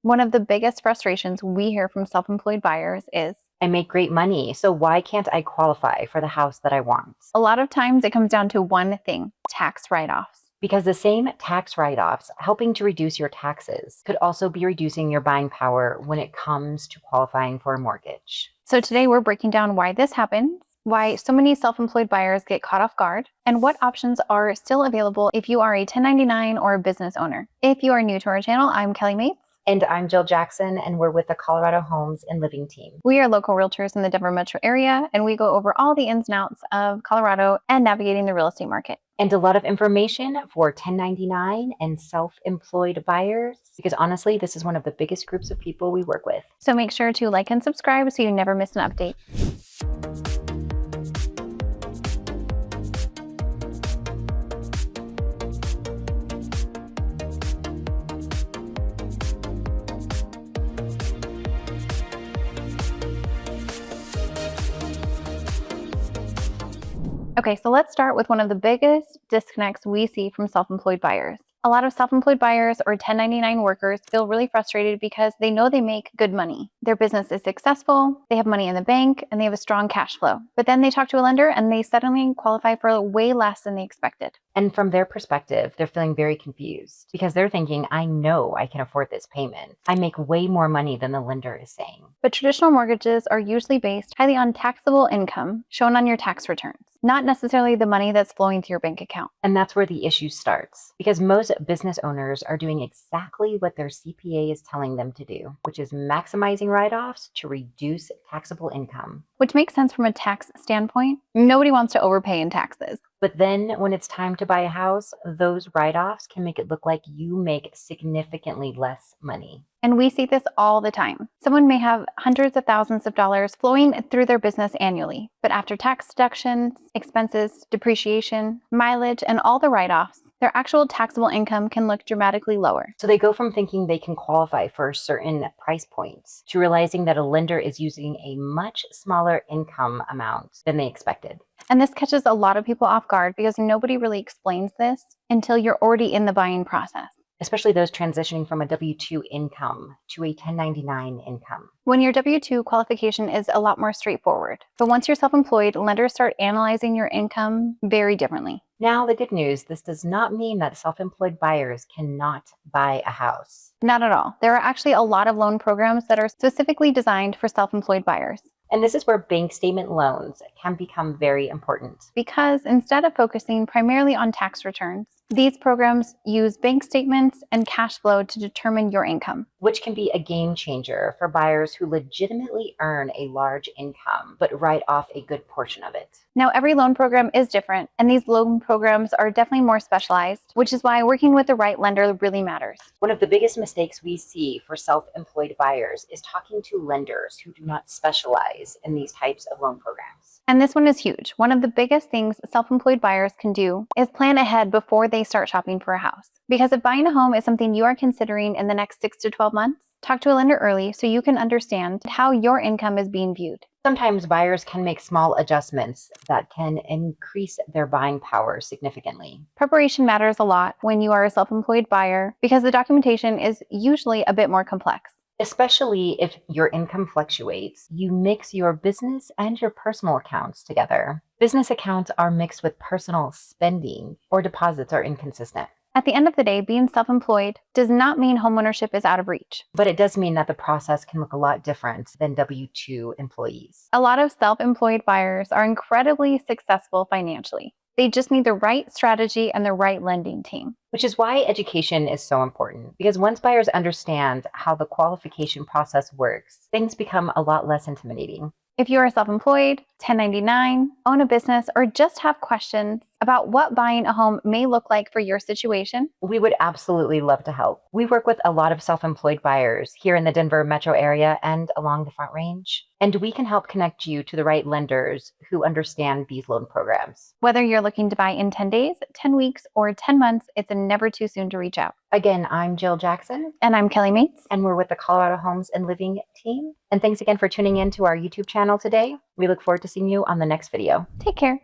One of the biggest frustrations we hear from self-employed buyers is, I make great money, so why can't I qualify for the house that I want? a lot of times it comes down to one thing: tax write-offs. Because the same tax write-offs helping to reduce your taxes could also be reducing your buying power when it comes to qualifying for a mortgage. So today we're breaking down why this happens, why so many self-employed buyers get caught off guard, and what options are still available if you are a 1099 or a business owner. If you are new to our channel, I'm Kelly Mates. And I'm Jill Jackson, and we're with the Colorado Homes and Living team. We are local realtors in the Denver metro area, and we go over all the ins and outs of Colorado and navigating the real estate market. And a lot of information for 1099 and self-employed buyers, because honestly, this is one of the biggest groups of people we work with. So make sure to like and subscribe so you never miss an update. Okay, so let's start with one of the biggest disconnects we see from self-employed buyers. A lot of self-employed buyers or 1099 workers feel really frustrated because they know they make good money. Their business is successful, they have money in the bank, and they have a strong cash flow. But then they talk to a lender and they suddenly qualify for way less than they expected. And from their perspective, they're feeling very confused because they're thinking, I know I can afford this payment. I make way more money than the lender is saying. But traditional mortgages are usually based highly on taxable income shown on your tax returns, not necessarily the money that's flowing to your bank account. And that's where the issue starts, because most business owners are doing exactly what their CPA is telling them to do, which is maximizing write-offs to reduce taxable income. Which makes sense from a tax standpoint. Nobody wants to overpay in taxes. But then when it's time to buy a house, those write-offs can make it look like you make significantly less money. And we see this all the time. Someone may have hundreds of thousands of dollars flowing through their business annually, but after tax deductions, expenses, depreciation, mileage, and all the write-offs, their actual taxable income can look dramatically lower. So they go from thinking they can qualify for certain price points to realizing that a lender is using a much smaller income amount than they expected. And this catches a lot of people off guard because nobody really explains this until you're already in the buying process. Especially those transitioning from a W-2 income to a 1099 income. When your W-2 qualification is a lot more straightforward. But once you're self-employed, lenders start analyzing your income very differently. Now, the good news, this does not mean that self-employed buyers cannot buy a house. Not at all. There are actually a lot of loan programs that are specifically designed for self-employed buyers. And this is where bank statement loans can become very important. Because instead of focusing primarily on tax returns, these programs use bank statements and cash flow to determine your income. Which can be a game changer for buyers who legitimately earn a large income, but write off a good portion of it. Now, every loan program is different, and these loan programs are definitely more specialized, which is why working with the right lender really matters. One of the biggest mistakes we see for self-employed buyers is talking to lenders who do not specialize in these types of loan programs. And this one is huge. One of the biggest things self-employed buyers can do is plan ahead before they start shopping for a house. Because if buying a home is something you are considering in the next 6 to 12 months, talk to a lender early so you can understand how your income is being viewed. Sometimes buyers can make small adjustments that can increase their buying power significantly. Preparation matters a lot when you are a self-employed buyer because the documentation is usually a bit more complex. Especially if your income fluctuates, you mix your business and your personal accounts together. Business accounts are mixed with personal spending, or deposits are inconsistent. At the end of the day, being self-employed does not mean homeownership is out of reach. But it does mean that the process can look a lot different than W-2 employees. A lot of self-employed buyers are incredibly successful financially. They just need the right strategy and the right lending team. Which is why education is so important, because once buyers understand how the qualification process works, things become a lot less intimidating. If you are self-employed, 1099, own a business, or just have questions about what buying a home may look like for your situation, we would absolutely love to help. We work with a lot of self-employed buyers here in the Denver metro area and along the Front Range, and we can help connect you to the right lenders who understand these loan programs. Whether you're looking to buy in 10 days, 10 weeks, or 10 months, it's never too soon to reach out. Again, I'm Jill Jackson. And I'm Kelly Mates. And we're with the Colorado Homes and Living team. And thanks again for tuning in to our YouTube channel today. We look forward to seeing you on the next video. Take care.